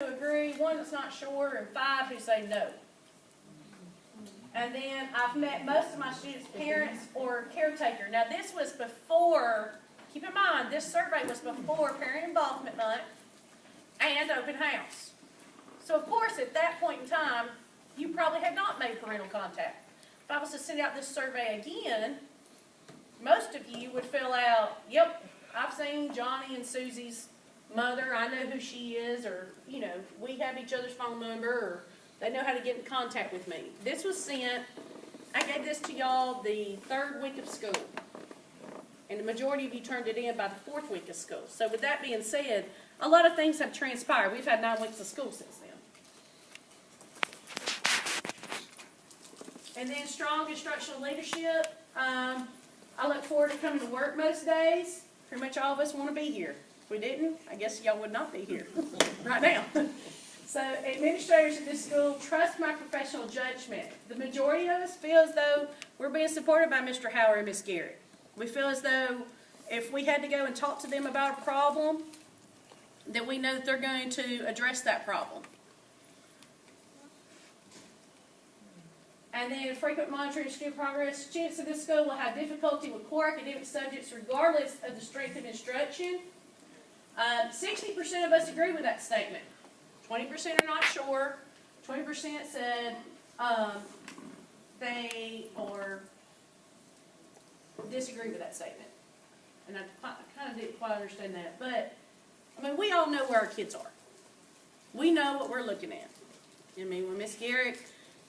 who agree, 1 that's not sure, and 5 who say no. And then I've met most of my students' parents or caretaker. Now this was before, keep in mind, this survey was before Parent Involvement Month and open house. So of course, at that point in time, you probably had not made parental contact. If I was to send out this survey again, most of you would fill out, yep, I've seen Johnny and Susie's mother, I know who she is, or, you know, we have each other's phone number, or they know how to get in contact with me. This was sent, I gave this to y'all the 3rd week of school. And the majority of you turned it in by the 4th week of school. So with that being said, a lot of things have transpired. We've had 9 weeks of school since then. And then strong instructional leadership. I look forward to coming to work most days. Pretty much all of us want to be here. If we didn't, I guess y'all would not be here right now. So administrators at this school trust my professional judgment. The majority of us feel as though we're being supported by Mr. Howard and Miss Garrett. We feel as though if we had to go and talk to them about a problem, that we know that they're going to address that problem. And then frequent monitoring of student progress. Students at this school will have difficulty with core academic subjects regardless of the strength of instruction. 60% of us agree with that statement. 20% are not sure. 20% said they or disagree with that statement. And I kind of didn't quite understand that. But, I mean, we all know where our kids are. We know what we're looking at. I mean, when Miss Garrett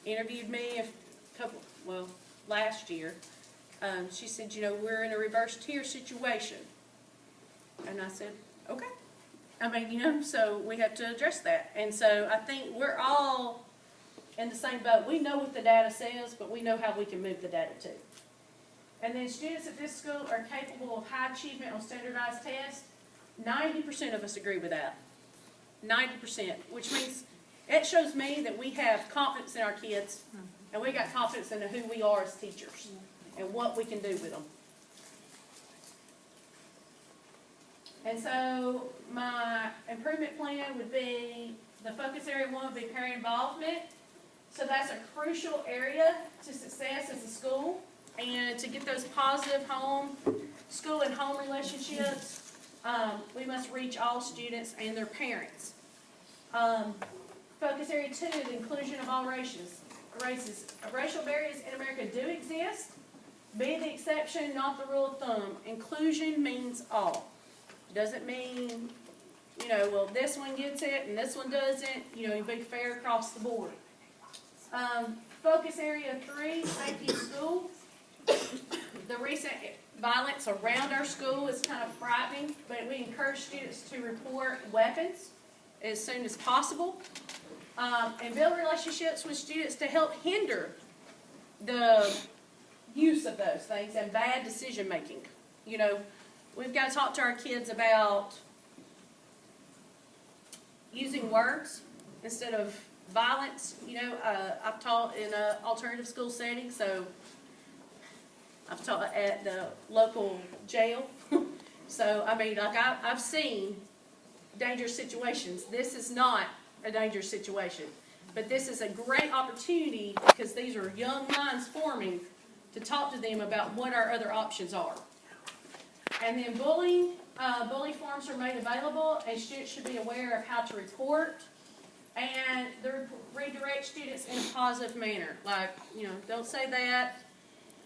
interviewed me last year, she said, you know, we're in a reverse tier situation. And I said, okay. I mean, you know, so we have to address that. And so I think we're all in the same boat. We know what the data says, but we know how we can move the data too. And then students at this school are capable of high achievement on standardized tests. 90% of us agree with that. 90%, which means it shows me that we have confidence in our kids, and we got confidence in who we are as teachers and what we can do with them. And so my improvement plan would be, the focus area 1 would be parent involvement. So that's a crucial area to success as a school. And to get those positive school and home relationships, we must reach all students and their parents. Focus area 2, the inclusion of all races. Racial barriers in America do exist. Be the exception, not the rule of thumb. Inclusion means all. Doesn't mean, you know, well, this one gets it and this one doesn't. You know, you be fair across the board. Focus area 3, safety in school. The recent violence around our school is kind of frightening, but we encourage students to report weapons as soon as possible. And build relationships with students to help hinder the use of those things and bad decision making. You know, we've got to talk to our kids about using words instead of violence. You know, I've taught in an alternative school setting, so I've taught at the local jail. So, I mean, like I've seen dangerous situations. This is not a dangerous situation, but this is a great opportunity because these are young minds forming to talk to them about what our other options are. And then bullying, bully forms are made available, and students should be aware of how to report and redirect students in a positive manner. Like, you know, don't say that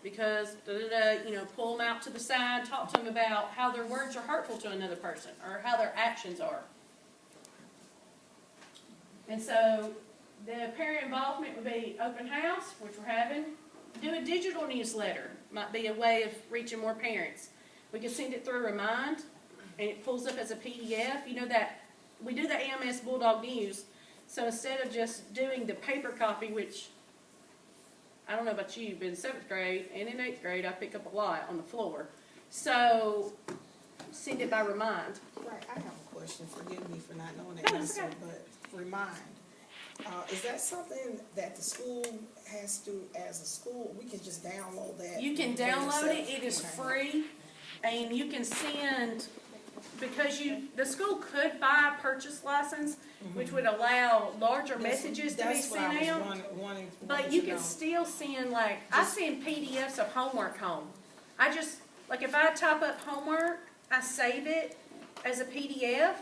because, you know, pull them out to the side, talk to them about how their words are hurtful to another person or how their actions are. And so the parent involvement would be open house, which we're having. Do a digital newsletter. Might be a way of reaching more parents. We can send it through Remind, and it pulls up as a PDF. You know that we do the AMS Bulldog News, so instead of just doing the paper copy, which I don't know about you, but in 7th grade and in 8th grade, I pick up a lot on the floor. So send it by Remind. Right, I have a question. Forgive me for not knowing the answer, but Remind. Is that something that the school has to, as a school, we can just download that? You can download it. It is free, and you can send because the school could buy a purchase license, which would allow larger messages to be That's what I sent was out. wanting But to you know. can still send, like, I send PDFs of homework home. I just, like, if I type up homework, I save it as a PDF,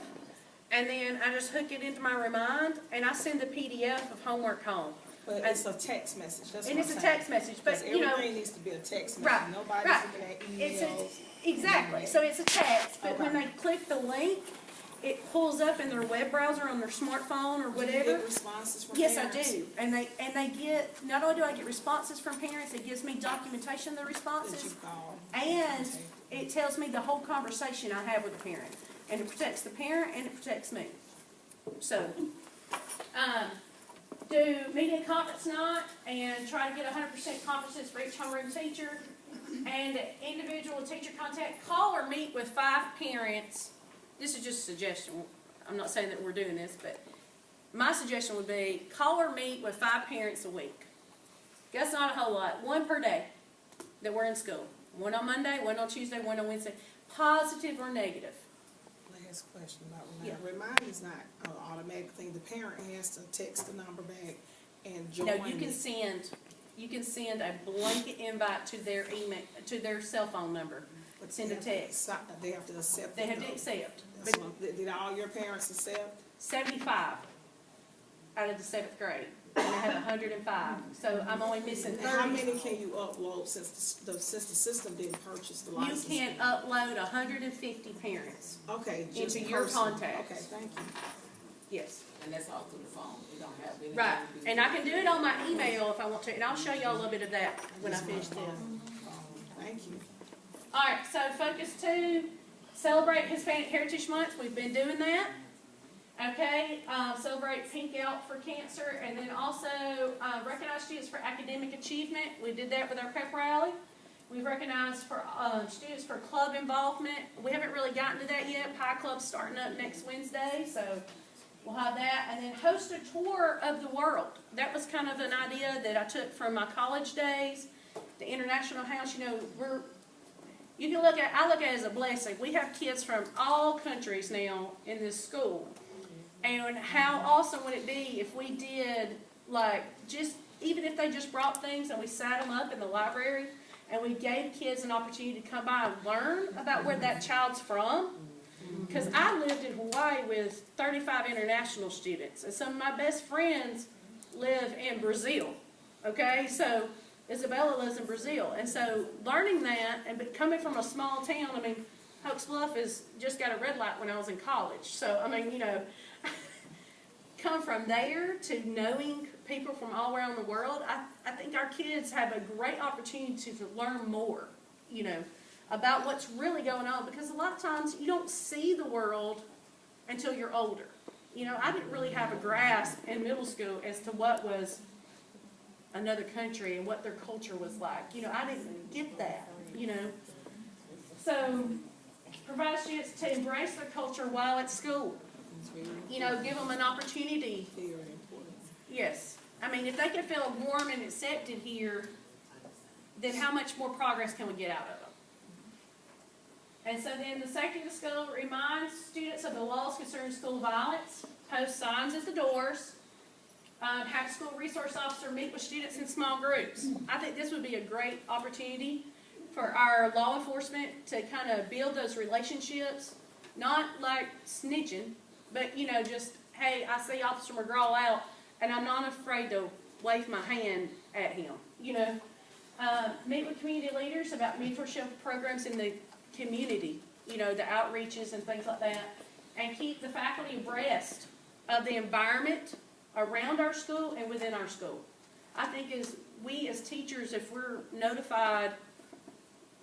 and then I just hook it into my Remind, and I send the PDF of homework home. But it's a text message, that's what And I'm it's saying. a text message, but, you know. Everything needs to be a text Right, message, nobody's right. looking at It's emails. exactly, so it's a text, but when Okay. they click the link, it pulls up in their web browser on their smartphone or Do you whatever. get responses from Yes, I parents? do, and they get, not only do I get responses from parents, it gives me documentation of the That you responses, call? and it tells me the whole conversation I have with the parent, and it protects the parent and it protects me. So, do media conference night and try to get 100% conferences for each homeroom teacher, and individual teacher contact, call or meet with 5 parents. This is just a suggestion. I'm not saying that we're doing this, but my suggestion would be call or meet with 5 parents a week. That's not a whole lot. 1 per day that we're in school. 1 on Monday, 1 on Tuesday, 1 on Wednesday. Positive or negative. Last question about Remind. Yeah. Remind is not an automatic thing. The parent has to text the number back and join. No, you can send a blanket invite to their email, to their cell phone number. But Send a they have to text. They have to accept. They it, have to though. accept. That's what, did all your parents accept? 75 out of the 7th grade, and I have 105. So I'm only missing And how 30. many can you upload since the system didn't purchase the You license? can upload 150 parents. Okay, just into your personal. contacts. Okay, thank you. Yes. And that's all through the phone, we don't have any. Right, and I can do it on my email if I want to, and I'll show y'all a little bit of that when I finish this. Thank you. All right, so focus 2, celebrate Hispanic Heritage Month. We've been doing that. Okay, celebrate Pink Out for Cancer, and then also recognize students for academic achievement. We did that with our pep rally. We've recognized for students for club involvement. We haven't really gotten to that yet. Pie Club's starting up next Wednesday, so we'll have that. And then host a tour of the world. That was kind of an idea that I took from my college days. The International House, you know, I look at it as a blessing. We have kids from all countries now in this school. And how awesome would it be if we did, like, even if they just brought things and we sat them up in the library and we gave kids an opportunity to come by and learn about where that child's from. Because I lived in Hawaii with 35 international students, and some of my best friends live in Brazil. Okay, so Isabella lives in Brazil, and so learning that and coming from a small town, I mean, Hokes Bluff has just got a red light when I was in college. So I mean, you know, come from there to knowing people from all around the world, I think our kids have a great opportunity to learn more, you know, about what's really going on, because a lot of times you don't see the world until you're older. You know, I didn't really have a grasp in middle school as to what was another country and what their culture was like. You know, I didn't get that, you know. So, provide students to embrace their culture while at school. It's very, You know, give them an opportunity. very important. Yes. I mean, if they can feel warm and accepted here, then how much more progress can we get out of them? And so then the safety of the school reminds students of the laws concerning school violence, post signs at the doors, have school resource officer meet with students in small groups. I think this would be a great opportunity for our law enforcement to kind of build those relationships, not like snitching, but, you know, just, hey, I see Officer McGraw out, and I'm not afraid to wave my hand at him, you know. Meet with community leaders about mentorship programs in the community, you know, the outreaches and things like that, and keep the faculty abreast of the environment around our school and within our school. I think we as teachers, if we're notified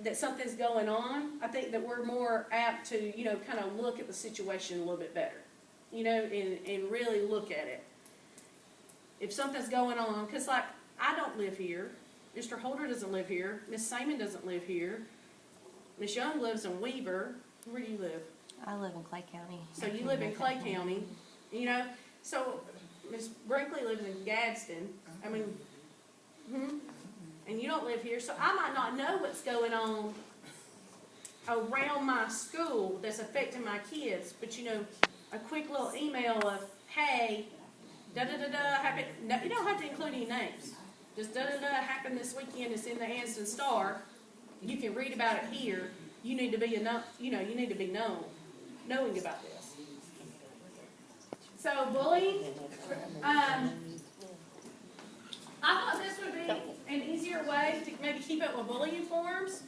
that something's going on, I think that we're more apt to, you know, kind of look at the situation a little bit better, you know, and really look at it. If something's going on, because, like, I don't live here. Mr. Holder doesn't live here. Miss Simon doesn't live here. Miss Young lives in Weaver. Where do you live? I live in Clay County. So you live in Clay County, you know. So Miss Brinkley lives in Gadsden. I mean, and you don't live here, so I might not know what's going on around my school that's affecting my kids, but you know, a quick little email of, hey, da-da-da-da, happened, no, you don't have to include any names. Just da-da-da happened this weekend, it's in the Anniston Star, you can read about it here, you need to be you need to be knowing about this. So bullying, I thought this would be an easier way to maybe keep up with bullying forms.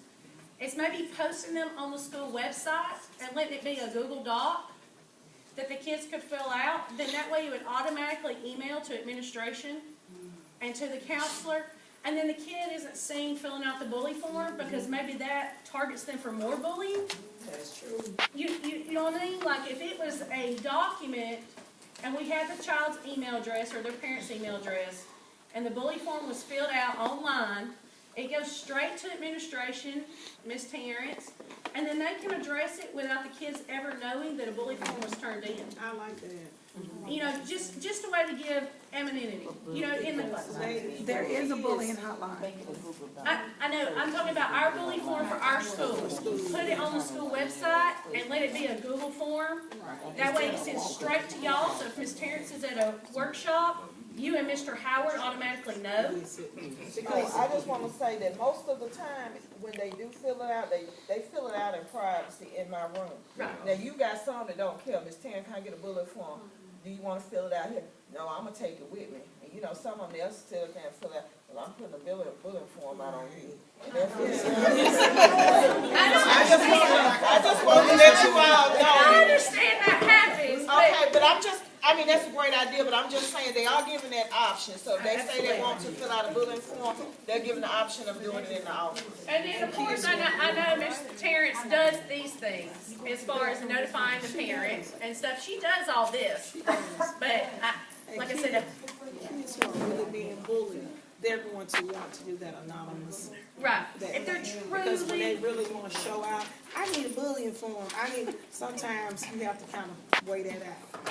It's maybe posting them on the school website and letting it be a Google Doc that the kids could fill out. Then that way you would automatically email to administration and to the counselor. And then the kid isn't seen filling out the bully form because maybe that targets them for more bullying. That's true. You know what I mean? Like if it was a document and we had the child's email address or their parent's email address and the bully form was filled out online, it goes straight to administration, Ms. Terrence, and then they can address it without the kids ever knowing that a bully form was turned in. I like that. You know, just a way to give anonymity, you know, in the class. There is a bullying hotline. I know, I'm talking about our bully form for our school. Put it on the school website and let it be a Google form. That way it sends straight to y'all, so if Ms. Terrence is at a workshop, you and Mr. Howard automatically know. Because I just want to say that most of the time, when they do fill it out, they fill it out in privacy in my room. Right. Now, you got some that don't care. Miss Taryn, can I get a bullet form? Do you want to fill it out here? No, I'm going to take it with me. And you know, some of them, they'll sit up there and fill out, well, I'm putting a bullet form out on you. And they'll fill it out. I just want to let you all know. I understand that happens, Okay, but I mean, that's a great idea, but I'm just saying they are giving that option. So if they say they want to fill out a bulletin form, they're given the option of doing it in the office. and then of course, I know Mr. Terrence does these things as far as notifying the parents and stuff. She does all this, but like I said, Kids who are really being bullied, they're going to want to do that anonymous. right, if they're Because when they truly, really want to show out, I need a bullying form. Sometimes you have to kind of weigh that out.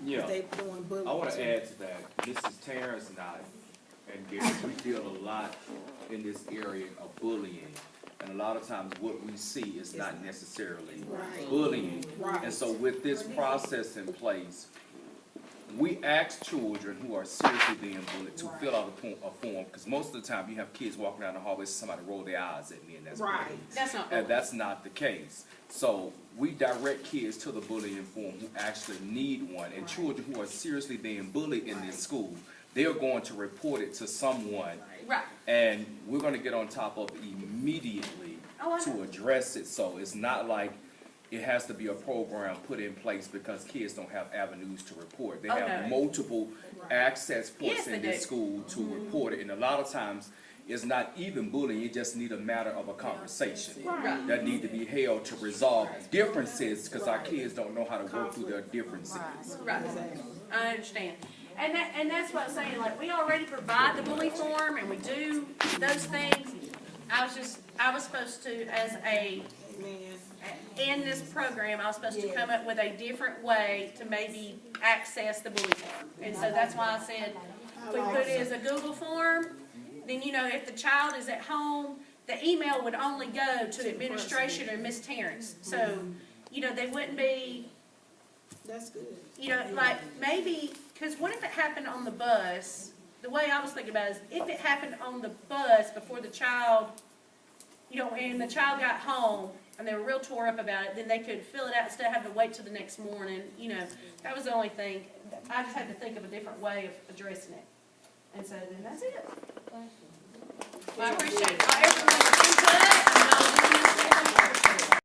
Yeah, If they doing bullying. I want to add to that. Mrs. Terrence and I, and Gary, we deal a lot in this area of bullying. And a lot of times what we see is not necessarily Right. bullying. Right. And so with this process in place, we ask children who are seriously being bullied to fill out a form, because most of the time you have kids walking down the hallway, somebody roll their eyes at me, and that's Right. bullying. that's not. And that's not the case. So we direct kids to the bullying form who actually need one. And children who are seriously being bullied in this school, they're going to report it to someone. Right. And we're going to get on top of it immediately Oh, I know. to address it. So it's not like it has to be a program put in place because kids don't have avenues to report. They Oh, have no. multiple access points Yes, in they this do. school to report it. And a lot of times, it's not even bullying, it just need a matter of a conversation Right. that need to be held to resolve differences, because our kids don't know how to work through their differences. Right, I understand. And that's what I'm saying, like, we already provide the bully form and we do those things. I was supposed to, in this program, I was supposed to come up with a different way to maybe access the bully form. And so that's why I said, if we put it as a Google form, then, you know, if the child is at home, the email would only go to administration or Miss Terrence. So, you know, they wouldn't be, That's good. you know, like maybe, because what if it happened on the bus? The way I was thinking about it is if it happened on the bus before the child, you know, and the child got home and they were real tore up about it, then they could fill it out instead of having to wait till the next morning. You know, that was the only thing. I just had to think of a different way of addressing it. And so then that's it. Well, I appreciate everyone's input.